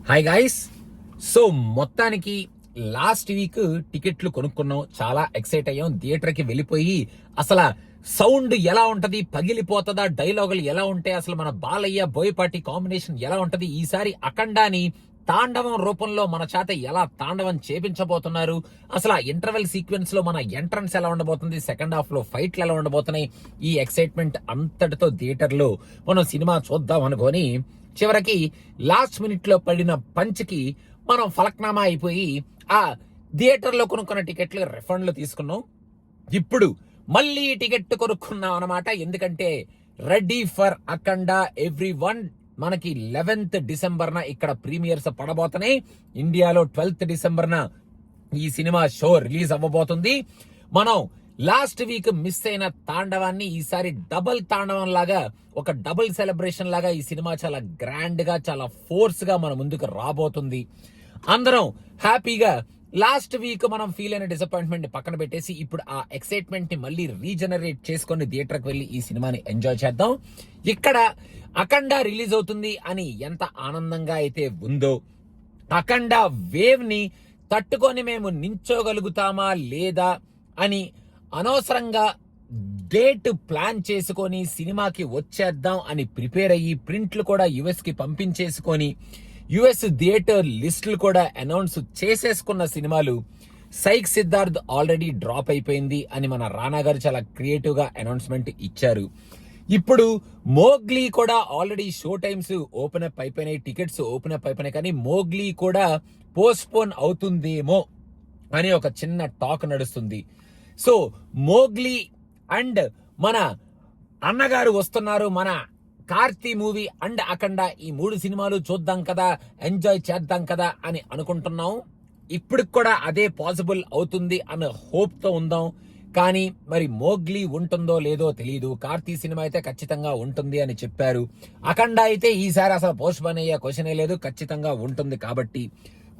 Hi guys. So మొత్తానికి last week టికెట్లు కొనుక్కున్నాం, చాలా ఎక్సైట్ అయ్యాం. థియేటర్ కి వెళ్ళిపోయి అసలు సౌండ్ ఎలా ఉంటది, పగిలిపోతుందా, డైలాగులు ఎలా ఉంటాయి, అసలు మన బాలయ్య బోయపాటి కాంబినేషన్ ఎలా ఉంటది, ఈసారి అఖండాని తాండవం రూపంలో మన చేత ఎలా తాండవం చేపించబోతున్నారు, అసలు ఆ ఇంటర్వెల్ సీక్వెన్స్ లో మన ఎంట్రన్స్ ఎలా ఉండబోతుంది, సెకండ్ హాఫ్ లో ఫైట్లు ఎలా ఉండబోతున్నాయి, ఈ ఎక్సైట్మెంట్ అంతటితో థియేటర్ లో మనం సినిమా చూద్దాం అనుకొని చివరికి లాస్ట్ మినిట్ లో పడిన పంచ్కి మనం ఫలక్నామా అయిపోయి ఆ థియేటర్ లో కొనుక్కున్న టికెట్లు రిఫండ్లు తీసుకున్నాం. ఇప్పుడు మళ్ళీ టికెట్ కొనుక్కున్నాం అనమాట. ఎందుకంటే ready for Akhanda every one. మనకి 11th డిసెంబర్న ఇక్కడ ప్రీమియర్స్ పడబోతున్నాయి. ఇండియాలో 12th డిసెంబర్న ఈ సినిమా షో రిలీజ్ అవ్వబోతుంది. మనం లాస్ట్ వీక్ మిస్ అయిన తాండవాన్ని ఈసారి డబుల్ తాండవం లాగా, ఒక డబుల్ సెలబ్రేషన్ లాగా ఈ సినిమా చాలా గ్రాండ్ గా, చాలా ఫోర్స్ గా మన ముందుకు రాబోతుంది. అందరం హ్యాపీగా లాస్ట్ వీక్ మనం ఫీల్ అయిన డిసప్పాయింట్మెంట్ పక్కన పెట్టేసి ఇప్పుడు ఆ ఎక్సైట్మెంట్ ని మళ్ళీ రీజనరేట్ చేసుకుని థియేటర్ కి వెళ్ళి ఈ సినిమాని ఎంజాయ్ చేద్దాం. ఇక్కడ అఖండ రిలీజ్ అవుతుంది అని ఎంత ఆనందంగా అయితే ఉందో, అఖండ వేవ్ ని తట్టుకొని మేము నించోగలుగుతామా లేదా అని అనవసరంగా డేట్ ప్లాన్ చేసుకొని సినిమాకి వచ్చేద్దాం అని ప్రిపేర్ అయ్యి ప్రింట్లు కూడా యుఎస్ కి పంపించేసుకొని యుఎస్ థియేటర్ లిస్టులు కూడా అనౌన్స్ చేసేసుకున్న సినిమాలు. సైక్ సిద్ధార్థ్ ఆల్రెడీ డ్రాప్ అయిపోయింది అని మన రానా గారు చాలా క్రియేటివ్ గా అనౌన్స్మెంట్ ఇచ్చారు. ఇప్పుడు మోగ్లీ కూడా already show times open up అయిపోయినాయి, టికెట్స్ ఓపెన్ అప్ అయిపోయినాయి, కానీ మోగ్లీ కూడా పోస్ట్పోన్ అవుతుందేమో అని ఒక చిన్న టాక్ నడుస్తుంది. సో మోగ్లీ అండ్ మన అన్నగారు వస్తున్నారు, మన కార్తీ మూవీ అండ్ అఖండ, ఈ 3 సినిమాలు చూద్దాం కదా, ఎంజాయ్ చేద్దాం కదా అని అనుకుంటున్నాం. ఇప్పుడు కూడా అదే పాసిబుల్ అవుతుంది అన్న హోప్ తో ఉందాం. కానీ మరి మోగ్లీ ఉంటుందో లేదో తెలియదు. కార్తీ సినిమా అయితే ఖచ్చితంగా ఉంటుంది అని చెప్పారు. అఖండ అయితే ఈసారి అసలు పోస్ట్ పోన్ అయ్యే క్వశ్చనే లేదు, ఖచ్చితంగా ఉంటుంది. కాబట్టి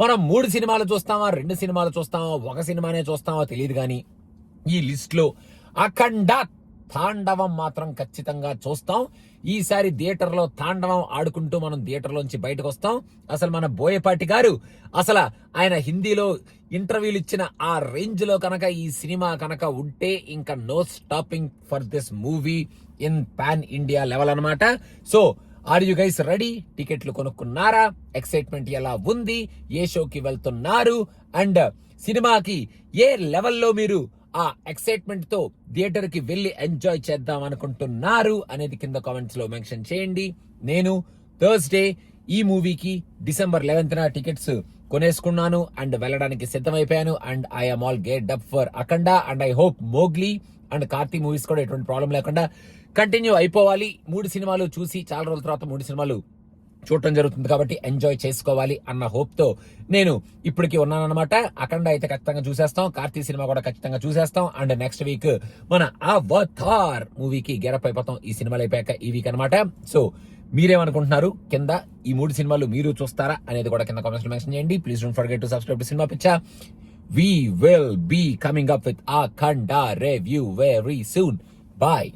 మనం 3 సినిమాలు చూస్తామా, 2 సినిమాలు చూస్తామా, ఒక సినిమానే చూస్తామో తెలియదు. కానీ ఈ లిస్ట్ లో అఖండ తాండవం మాత్రం ఖచ్చితంగా చూస్తాం. ఈసారి థియేటర్ లో తాండవం ఆడుకుంటూ మనం థియేటర్ లోంచి బయటకు వస్తాం. అసలు మన బోయపాటి గారు అసలు ఆయన హిందీలో ఇంటర్వ్యూలు ఇచ్చిన ఆ రేంజ్ లో కనుక ఈ సినిమా కనుక ఉంటే ఇంకా no stopping for this movie in pan India level అనమాట. So are you guys ready? టికెట్లు కొనుక్కున్నారా? ఎక్సైట్మెంట్ ఎలా ఉంది? ఏ షోకి వెళ్తున్నారు? అండ్ సినిమాకి ఏ లెవెల్లో మీరు ఆ ఎక్సైట్మెంట్ తో థియేటర్ కి వెళ్లి ఎంజాయ్ చేద్దాం అనుకుంటున్నారు అనేది కింద కామెంట్స్ లో మెన్షన్ చేయండి. నేను థర్స్డే ఈ మూవీకి December 11th టికెట్స్ కొనేసుకున్నాను అండ్ వెళ్ళడానికి సిద్ధమైపోయాను. And I'm all get up for Akhanda and I hope Mowgli and Karthi movies కూడా ఎటువంటి ప్రాబ్లం లేకుండా కంటిన్యూ అయిపోవాలి. 3 సినిమాలు చూసి చాలా రోజుల తర్వాత 3 సినిమాలు చూడటం జరుగుతుంది కాబట్టి ఎంజాయ్ చేసుకోవాలి అన్న హోప్ తో నేను ఇప్పటికి ఉన్నానన్నమాట. అఖండ అయితే ఖచ్చితంగా చూసేస్తాం, కార్తీ సినిమా కూడా ఖచ్చితంగా చూసేస్తాం. అండ్ నెక్స్ట్ వీక్ మన అవతార్ మూవీకి గెరప్ అయిపోతాం ఈ సినిమాలు అయిపోయాక ఈ వీక్ అనమాట. సో మీరేమనుకుంటున్నారు? కింద ఈ 3 సినిమాలు మీరు చూస్తారా అనేది కూడా కింద కామెంట్స్ లో మెన్షన్ చేయండి. Please don't forget to subscribe to cinema పిచ్చా. We will be coming up with Akhanda review very soon. Bye.